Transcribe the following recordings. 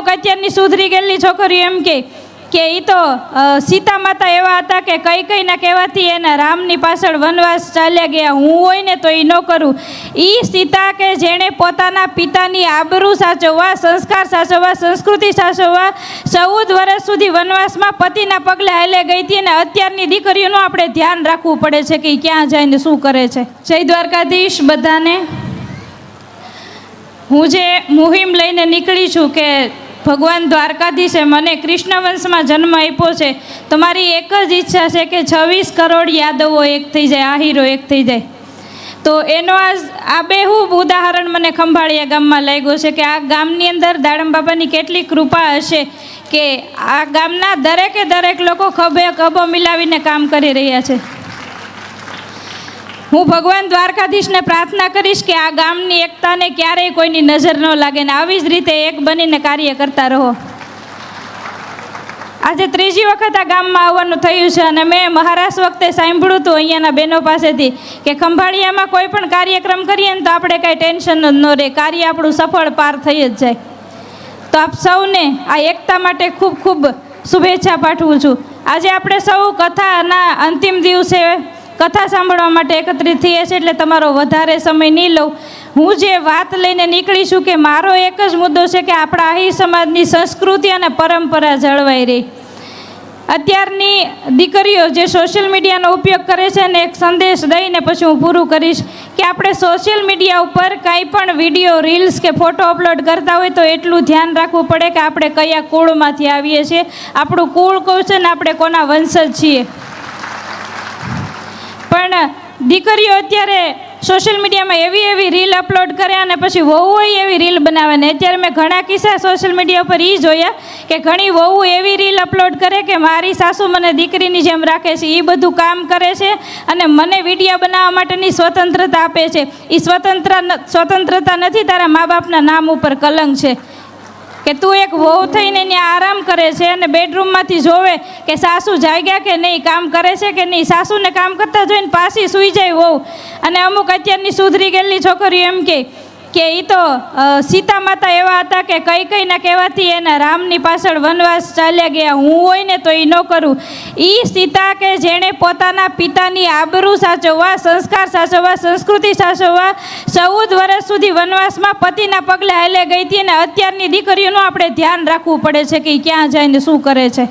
અમુક અત્યારની સુધરી ગયેલી છોકરીઓ એમ કે એ તો સીતા માતા એવા હતા કે કઈના કહેવાથી એના રામની પાછળ વનવાસ ચાલ્યા ગયા, હું હોય ને તો એ ન કરું. એ સીતા કે જેણે પોતાના પિતાની આબરૂ સાચવવા, સંસ્કાર સાચવવા, સંસ્કૃતિ સાચવવા 14 વર્ષ સુધી વનવાસમાં પતિના પગલે હાલે ગઈ હતી. અને અત્યારની દીકરીઓનું આપણે ધ્યાન રાખવું પડે છે કે ક્યાં જઈને શું કરે છે. જય દ્વારકાધીશ બધાને. હું જે મુહિમ લઈને નીકળી છું કે ભગવાન દ્વારકાધીશે મને કૃષ્ણ વંશમાં જન્મ આપ્યો છે, તો મારી એક જ ઈચ્છા છે કે 26 કરોડ યાદવો એક થઈ જાય, આહીરો એક થઈ જાય. તો એનો આ બેહૂબ ઉદાહરણ મને ખંભાળિયા ગામમાં લાગ્યો છે કે આ ગામની અંદર દાડમ બાબાની કેટલી કૃપા હશે કે આ ગામના દરેક લોકો ખભે ખભો મિલાવીને કામ કરી રહ્યા છે. હું ભગવાન દ્વારકાધીશને પ્રાર્થના કરીશ કે આ ગામની એકતાને ક્યારેય કોઈની નજર ન લાગે ને આવી જ રીતે એક બનીને કાર્ય કરતા રહો. આજે 3જી વખત આ ગામમાં આવવાનું થયું છે અને મેં મહારાષ્ટ્ર વખતે સાંભળ્યું હતું અહીંયાના બહેનો પાસેથી કે ખંભાળિયામાં કોઈ પણ કાર્યક્રમ કરીએ ને તો આપણે કાંઈ ટેન્શન જ ન રહે, કાર્ય આપણું સફળ પાર થઈ જ જાય. તો આપ સૌને આ એકતા માટે ખૂબ ખૂબ શુભેચ્છા પાઠવું છું. આજે આપણે સૌ કથાના અંતિમ દિવસે કથા સાંભળવા માટે એકત્રિત થઈએ છીએ, એટલે તમારો વધારે સમય નહીં લઉં. હું જે વાત લઈને નીકળી છું કે મારો એક જ મુદ્દો છે કે આપણા આહિર સમાજની સંસ્કૃતિ અને પરંપરા જળવાઈ રહી. અત્યારની દીકરીઓ જે સોશિયલ મીડિયાનો ઉપયોગ કરે છે ને એક સંદેશ દઈને પછી હું પૂરું કરીશ કે આપણે સોશિયલ મીડિયા ઉપર કાંઈ પણ વિડીયો, રીલ્સ કે ફોટો અપલોડ કરતા હોય તો એટલું ધ્યાન રાખવું પડે કે આપણે કયા કુળમાંથી આવીએ છીએ, આપણું કુળ કયું છે ને આપણે કોના વંશજ છીએ. પણ દીકરીઓ અત્યારે સોશિયલ મીડિયામાં એવી રીલ અપલોડ કરે અને પછી વહુ હોય એવી રીલ બનાવે ને. અત્યારે મેં ઘણા કિસ્સા સોશિયલ મીડિયા પર એ જોયા કે ઘણી વહુ એવી રીલ અપલોડ કરે કે મારી સાસુ મને દીકરીની જેમ રાખે છે, એ બધું કામ કરે છે અને મને વિડીયો બનાવવા માટેની સ્વતંત્રતા આપે છે. એ સ્વતંત્રતા નથી, તારા મા બાપના નામ ઉપર કલંક છે કે તું એક વહુ થઈને ત્યાં આરામ કરે છે અને બેડરૂમમાંથી જોવે કે સાસુ જાગ્યા કે નહીં, કામ કરે છે કે નહીં. સાસુને કામ કરતા જોઈને પાછી સૂઈ જાય વહુ. અને અમુક અત્યારની સુધરી ગયેલી છોકરીઓ એમ કે એ તો સીતા માતા એવા હતા કે કઈના કહેવાથી એના રામની પાછળ વનવાસ ચાલ્યા ગયા, હું હોય ને તો એ ન કરું. એ સીતા કે જેણે પોતાના પિતાની આબરૂ સાચવવા, સંસ્કાર સાચવવા, સંસ્કૃતિ સાચવવા 14 વર્ષ સુધી વનવાસમાં પતિના પગલે હાલે ગઈ હતી. અને અત્યારની દીકરીઓનું આપણે ધ્યાન રાખવું પડે છે કે ક્યાં જઈને શું કરે છે.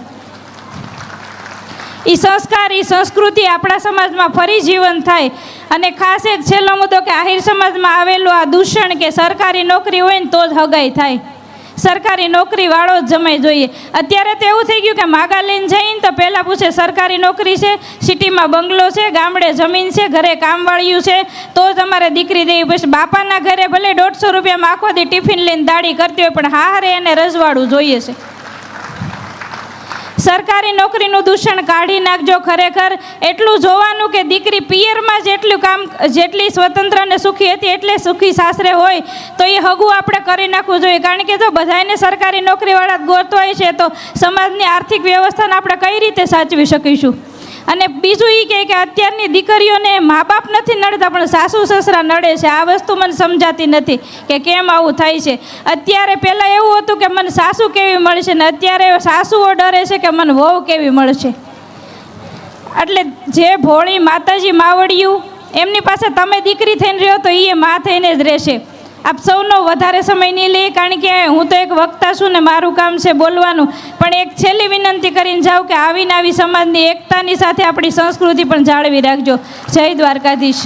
એ સંસ્કાર, એ સંસ્કૃતિ આપણા સમાજમાં ફરી જીવન થાય. અને ખાસ એક છેલ્લો મુદ્દો કે આહિર સમાજમાં આવેલું આ દૂષણ કે સરકારી નોકરી હોય ને તો જ હગાઈ થાય, સરકારી નોકરીવાળો જ જમાઈ જોઈએ. અત્યારે તો એવું થઈ ગયું કે માગા લઈને જઈને તો પહેલાં પૂછે સરકારી નોકરી છે, સિટીમાં બંગલો છે, ગામડે જમીન છે, ઘરે કામવાળિયું છે તો જ અમારે દીકરી દેવી. પછી બાપાના ઘરે ભલે 150 રૂપિયામાં આખો દી ટિફિન લઈને દાડી કરતી હોય પણ હારે એને રજવાડું જોઈએ છે. સરકારી નોકરીનું દૂષણ કાઢી નાખજો. ખરેખર એટલું જોવાનું કે દીકરી પિયરમાં જેટલી સ્વતંત્ર અને સુખી હતી એટલે સુખી સાસરે હોય તો એ હગું આપણે કરી નાખવું જોઈએ. કારણ કે જો બધાને સરકારી નોકરીવાળા ગોતવા હોય છે તો સમાજની આર્થિક વ્યવસ્થાને આપણે કઈ રીતે સાચવી શકીશું. અને બીજું એ કે અત્યારની દીકરીઓને મા બાપ નથી નડતા પણ સાસુ સસરા નડે છે. આ વસ્તુ મને સમજાતી નથી કે કેમ આવું થાય છે. અત્યારે પહેલાં એવું હતું કે મને સાસુ કેવી મળશે ને અત્યારે સાસુઓ ડરે છે કે મને વહુ કેવી મળશે. એટલે જે ભોળી માતાજી માવડિયું એમની પાસે તમે દીકરી થઈને રહ્યો તો એ મા થઈને જ રહેશે. આપ સૌનો વધારે સમય નહીં લે કારણ કે હું તો એક વક્તા છું ને મારું કામ છે બોલવાનું. પણ એક છેલ્લી વિનંતી કરીને જાઉં કે આવીને આવી સમાજની એકતાની સાથે આપણી સંસ્કૃતિ પણ જાળવી રાખજો. જય દ્વારકાધીશ.